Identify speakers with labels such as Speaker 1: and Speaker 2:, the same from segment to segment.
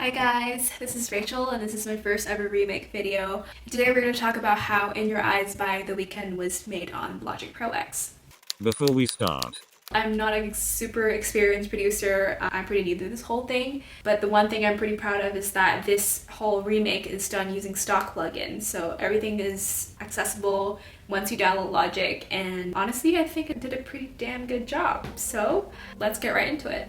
Speaker 1: Hi guys, this is Rachel and this is my first ever remake video. Today we're going to talk about how In Your Eyes by The Weeknd was made on Logic Pro X.
Speaker 2: Before we start,
Speaker 1: I'm not a super experienced producer, I'm pretty new to this whole thing, but the one thing I'm pretty proud of is that this whole remake is done using stock plugins, so everything is accessible once you download Logic, and honestly I think it did a pretty damn good job. So let's get right into it.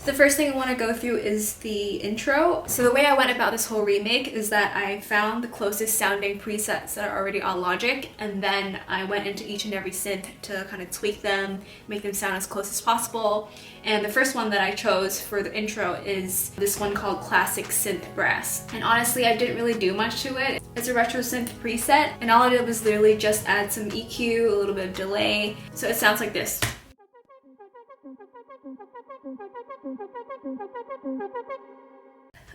Speaker 1: The first thing I want to go through is the intro. So the way I went about this whole remake is that I found the closest sounding presets that are already on Logic, and then I went into each and every synth to kind of tweak them, make them sound as close as possible. And the first one that I chose for the intro is this one called Classic Synth Brass. And honestly, I didn't really do much to it. It's a retro synth preset, and all I did was literally just add some EQ, a little bit of delay, so it sounds like this.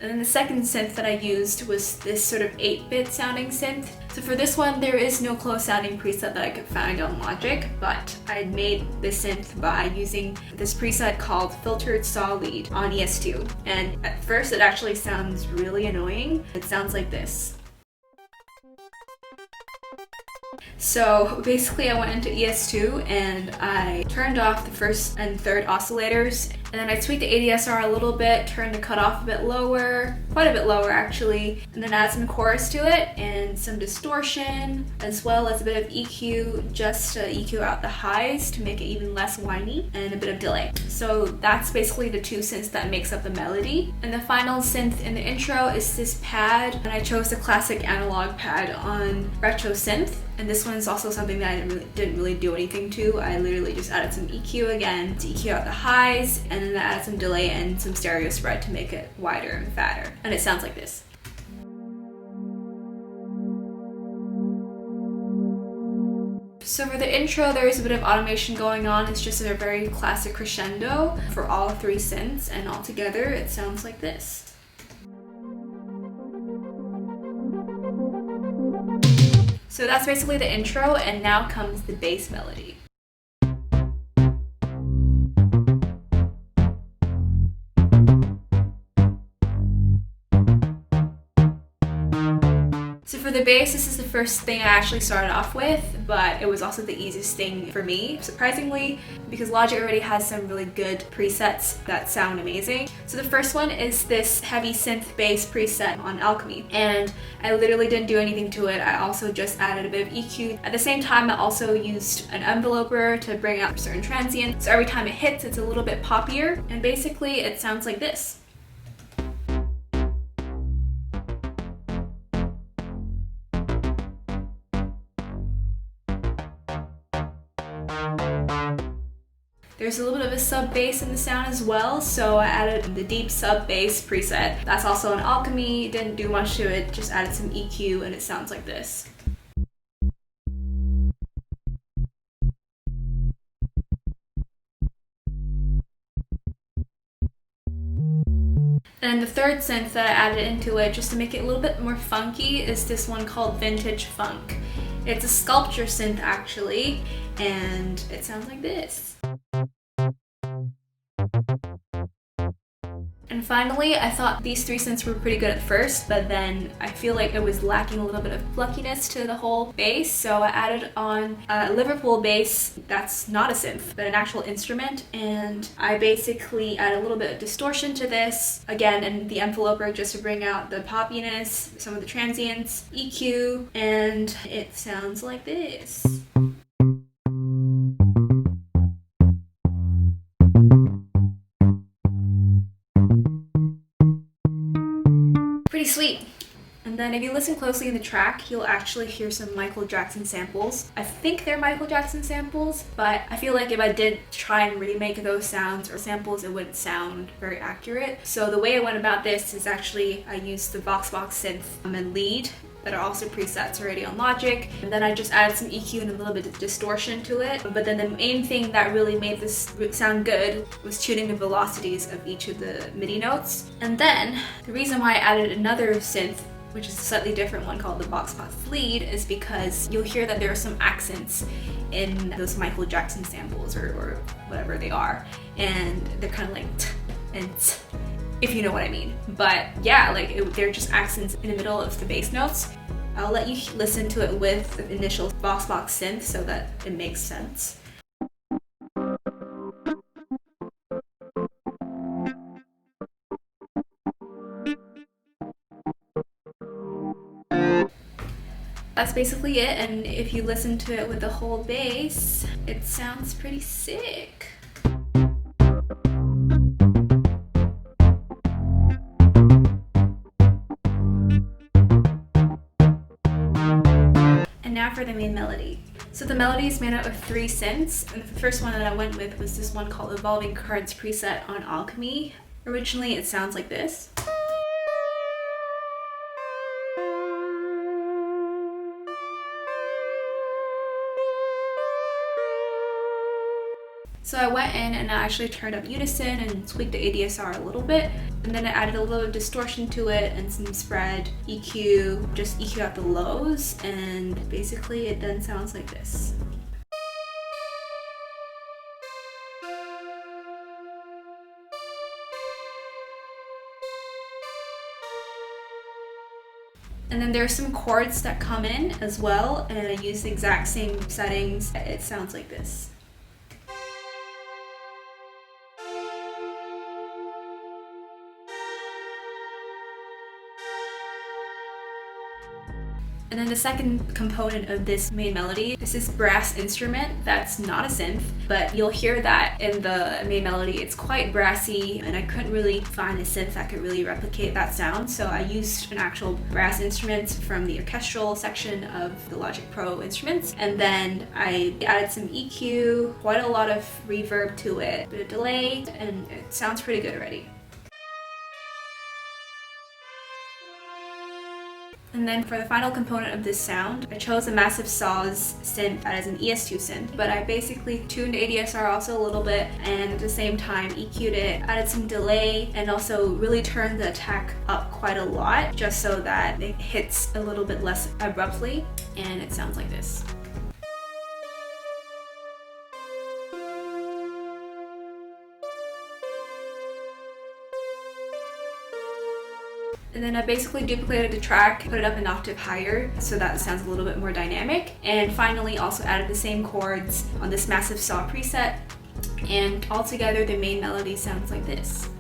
Speaker 1: And then the second synth that I used was this sort of 8-bit sounding synth. So for this one, there is no close sounding preset that I could find on Logic, but I made this synth by using this preset called Filtered Saw Lead on ES2. And at first it actually sounds really annoying. It sounds like this. So basically I went into ES2 and I turned off the first and third oscillators, and then I tweaked the ADSR a little bit, turned the cutoff a bit lower, quite a bit lower actually, and then add some chorus to it and some distortion, as well as a bit of EQ, just to EQ out the highs to make it even less whiny, and a bit of delay. So that's basically the two synths that makes up the melody. And the final synth in the intro is this pad, and I chose the classic analog pad on Retro Synth. And this one is also something that I didn't really do anything to. I literally just added some EQ again to EQ out the highs, and then I added some delay and some stereo spread to make it wider and fatter. And it sounds like this. So for the intro, there is a bit of automation going on. It's just a very classic crescendo for all three synths, and all together it sounds like this. So that's basically the intro, and now comes the bass melody. So for the bass, this is the first thing I actually started off with, but it was also the easiest thing for me, surprisingly, because Logic already has some really good presets that sound amazing. So the first one is this heavy synth bass preset on Alchemy, and I literally didn't do anything to it. I also just added a bit of EQ. At the same time, I also used an enveloper to bring out certain transients, so every time it hits, it's a little bit poppier, and basically it sounds like this. There's a little bit of a sub bass in the sound as well, so I added the deep sub bass preset. That's also an Alchemy, didn't do much to it, just added some EQ, and it sounds like this. And the third synth that I added into it, just to make it a little bit more funky, is this one called Vintage Funk. It's a sculpture synth actually, and it sounds like this. And finally, I thought these three synths were pretty good at first, but then I feel like it was lacking a little bit of pluckiness to the whole bass, so I added on a Liverpool bass that's not a synth, but an actual instrument, and I basically add a little bit of distortion to this, again, and the enveloper just to bring out the poppiness, some of the transients, EQ, and it sounds like this. Pretty sweet. And then if you listen closely in the track, you'll actually hear some Michael Jackson samples. I think they're Michael Jackson samples, but I feel like if I did try and remake those sounds or samples, it wouldn't sound very accurate. So the way I went about this is actually I used the VoxBox synth and lead that are also presets already on Logic, and then I just added some EQ and a little bit of distortion to it. But then the main thing that really made this sound good was tuning the velocities of each of the MIDI notes. And then the reason why I added another synth which is a slightly different one called the box box lead, is because you'll hear that there are some accents in those Michael Jackson samples or whatever they are, and they're kind of like t and t, if you know what I mean. But yeah, like they're just accents in the middle of the bass notes. I'll let you listen to it with the initial box box synth so that it makes sense. That's basically it, and if you listen to it with the whole bass, it sounds pretty sick. And now for the main melody. So the melody is made out of 3 synths, and the first one that I went with was this one called Evolving Currents preset on Alchemy. Originally it sounds like this. So I went in and I actually turned up unison and tweaked the ADSR a little bit, and then I added a little bit of distortion to it and some spread, EQ, just EQ out the lows, and basically it then sounds like this. And then there are some chords that come in as well, and I use the exact same settings. It sounds like this. And then the second component of this main melody is this brass instrument that's not a synth, but you'll hear that in the main melody. It's quite brassy, and I couldn't really find a synth that could really replicate that sound, so I used an actual brass instrument from the orchestral section of the Logic Pro instruments, and then I added some EQ, quite a lot of reverb to it, a bit of delay, and it sounds pretty good already. And then for the final component of this sound, I chose a Massive Saws synth that is an ES2 synth, but I basically tuned ADSR also a little bit, and at the same time EQ'd it, added some delay, and also really turned the attack up quite a lot, just so that it hits a little bit less abruptly, and it sounds like this. And then I basically duplicated the track, put it up an octave higher so that it sounds a little bit more dynamic, and finally also added the same chords on this Massive Saw preset, and altogether the main melody sounds like this.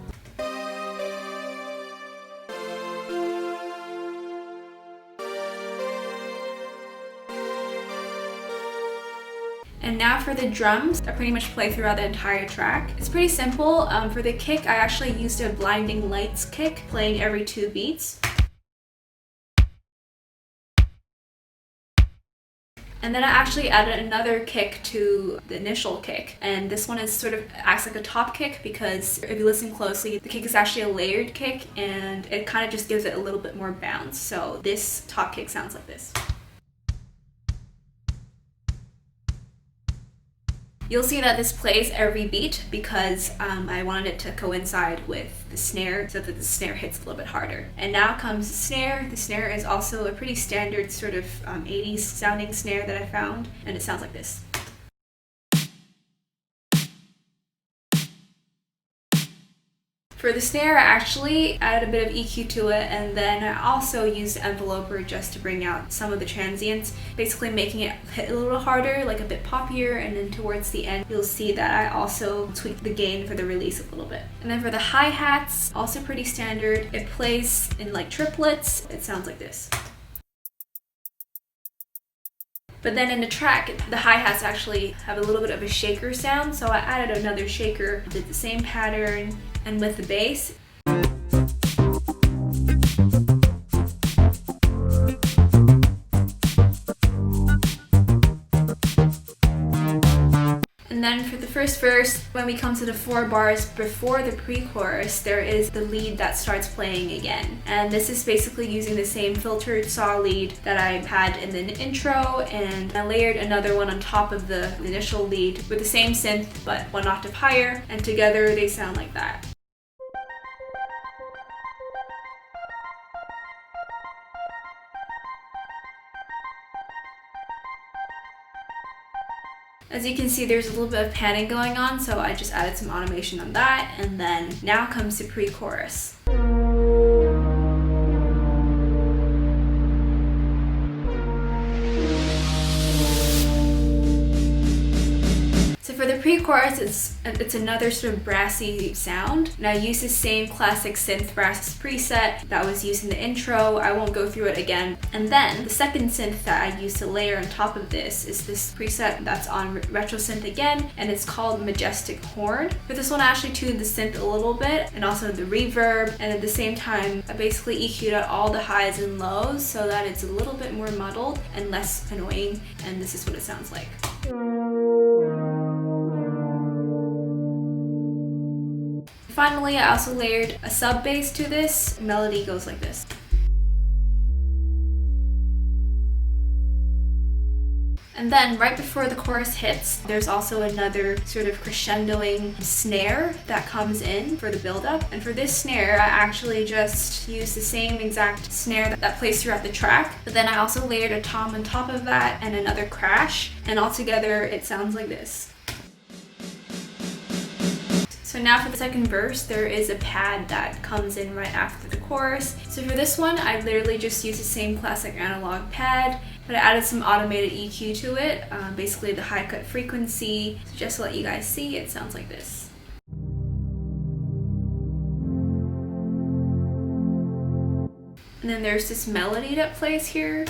Speaker 1: And now for the drums, I pretty much play throughout the entire track. It's pretty simple. For the kick, I actually used a Blinding Lights kick, playing every 2 beats. And then I actually added another kick to the initial kick, and this one is sort of acts like a top kick, because if you listen closely, the kick is actually a layered kick, and it kind of just gives it a little bit more bounce. So this top kick sounds like this. You'll see that this plays every beat because I wanted it to coincide with the snare so that the snare hits a little bit harder. And now comes the snare. The snare is also a pretty standard sort of 80s sounding snare that I found, and it sounds like this. For the snare, I actually added a bit of EQ to it, and then I also used the enveloper just to bring out some of the transients, basically making it hit a little harder, like a bit poppier, and then towards the end you'll see that I also tweaked the gain for the release a little bit. And then for the hi-hats, also pretty standard. It plays in like triplets. It sounds like this. But then in the track, the hi-hats actually have a little bit of a shaker sound, so I added another shaker, did the same pattern, and with the bass. And then for the first verse, when we come to the 4 bars before the pre-chorus, there is the lead that starts playing again. And this is basically using the same filtered saw lead that I had in the intro, and I layered another one on top of the initial lead with the same synth but 1 octave higher, and together they sound like that. As you can see, there's a little bit of panning going on, so I just added some automation on that, and then now comes the pre-chorus. So for the pre-chorus, it's another sort of brassy sound, and I use the same classic synth brass preset that was used in the intro. I won't go through it again. And then the second synth that I use to layer on top of this is this preset that's on Retro Synth again, and it's called Majestic Horn. For this one, I actually tuned the synth a little bit and also the reverb, and at the same time I basically EQ'd out all the highs and lows so that it's a little bit more muddled and less annoying, and this is what it sounds like. Finally, I also layered a sub bass to this. The melody goes like this. And then right before the chorus hits, there's also another sort of crescendoing snare that comes in for the build-up. And for this snare, I actually just used the same exact snare that plays throughout the track, but then I also layered a tom on top of that and another crash, and altogether it sounds like this. So now for the second verse, there is a pad that comes in right after the chorus. So for this one, I literally just used the same classic analog pad, but I added some automated EQ to it, basically the high cut frequency. So just to let you guys see, it sounds like this. And then there's this melody that plays here.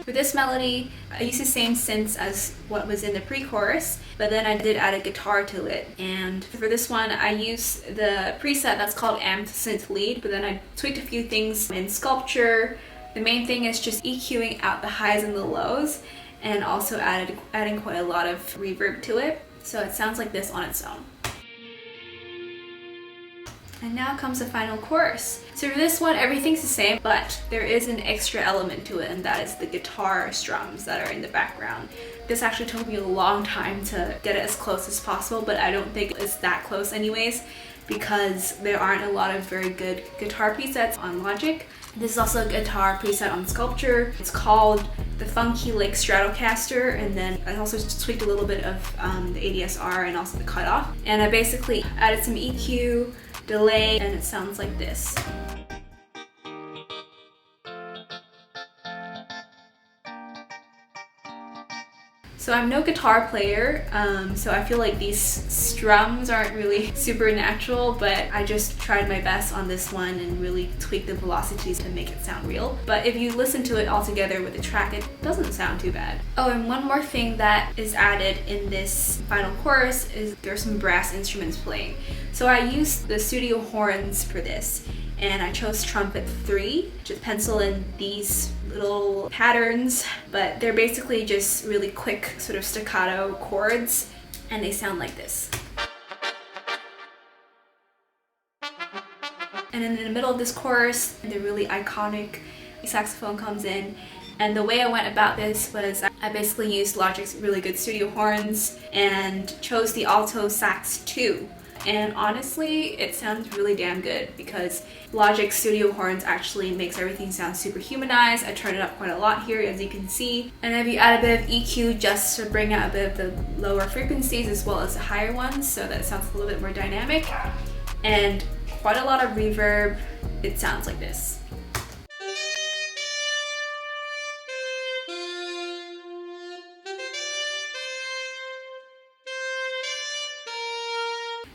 Speaker 1: For this melody, I used the same synths as what was in the pre-chorus, but then I did add a guitar to it. And for this one, I used the preset that's called Amp Synth Lead, but then I tweaked a few things in Sculpture. The main thing is just EQing out the highs and the lows, and also adding quite a lot of reverb to it. So it sounds like this on its own. And now comes the final chorus. So for this one, everything's the same, but there is an extra element to it, and that is the guitar strums that are in the background. This actually took me a long time to get it as close as possible, but I don't think it's that close anyways, because there aren't a lot of very good guitar presets on Logic. This is also a guitar preset on Sculpture. It's called the Funky Lake Stratocaster, and then I also tweaked a little bit of the ADSR and also the cutoff. And I basically added some EQ, delay, and it sounds like this. So I'm no guitar player, so I feel like these strums aren't really super natural, but I just tried my best on this one and really tweaked the velocities to make it sound real. But if you listen to it all together with the track, it doesn't sound too bad. Oh, and one more thing that is added in this final chorus is there's some brass instruments playing. So I used the studio horns for this, and I chose trumpet 3, just pencil in these little patterns, but they're basically just really quick sort of staccato chords, and they sound like this. And in the middle of this chorus, the really iconic saxophone comes in, and the way I went about this was I basically used Logic's really good studio horns and chose the alto sax 2. And honestly, it sounds really damn good because Logic's studio horns actually makes everything sound super humanized. I turned it up quite a lot here, as you can see. And if you add a bit of EQ just to bring out a bit of the lower frequencies as well as the higher ones, so that it sounds a little bit more dynamic, and quite a lot of reverb, it sounds like this.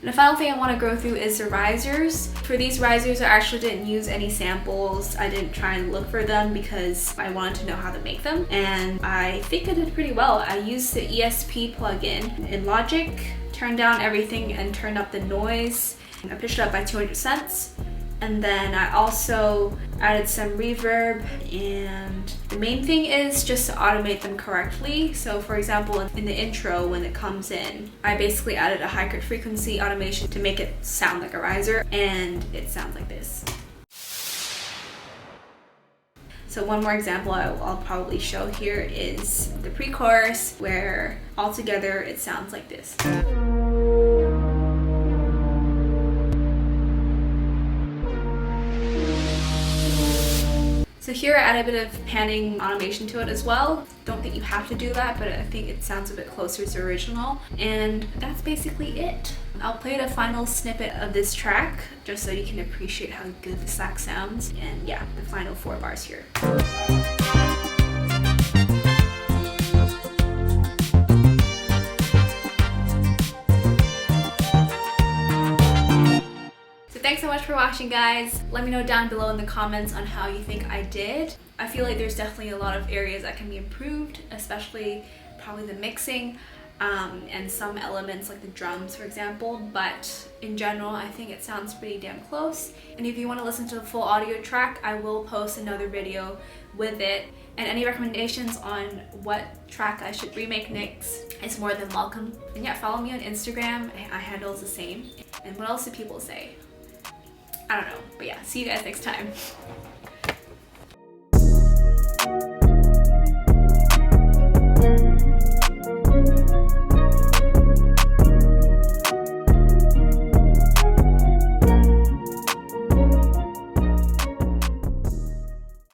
Speaker 1: And the final thing I want to go through is the risers. For these risers, I actually didn't use any samples. I didn't try and look for them because I wanted to know how to make them. And I think I did pretty well. I used the ESP plugin in Logic, turned down everything and turned up the noise. I pitched it up by 200 cents. And then I also added some reverb, and the main thing is just to automate them correctly. So for example, in the intro when it comes in, I basically added a high cut frequency automation to make it sound like a riser, and it sounds like this. So one more example I'll probably show here is the pre-chorus, where altogether it sounds like this. So here I add a bit of panning automation to it as well. Don't think you have to do that, but I think it sounds a bit closer to the original. And that's basically it. I'll play the final snippet of this track just so you can appreciate how good the sax sounds. And yeah, the final 4 bars here. Thanks so much for watching, guys. Let me know down below in the comments on how you think I did. I feel like there's definitely a lot of areas that can be improved, especially probably the mixing and some elements like the drums, for example. But in general, I think it sounds pretty damn close. And if you want to listen to the full audio track, I will post another video with it. And any recommendations on what track I should remake next is more than welcome. And yeah, follow me on Instagram. My handle is the same. And what else do people say? I don't know, but yeah, see you guys next time.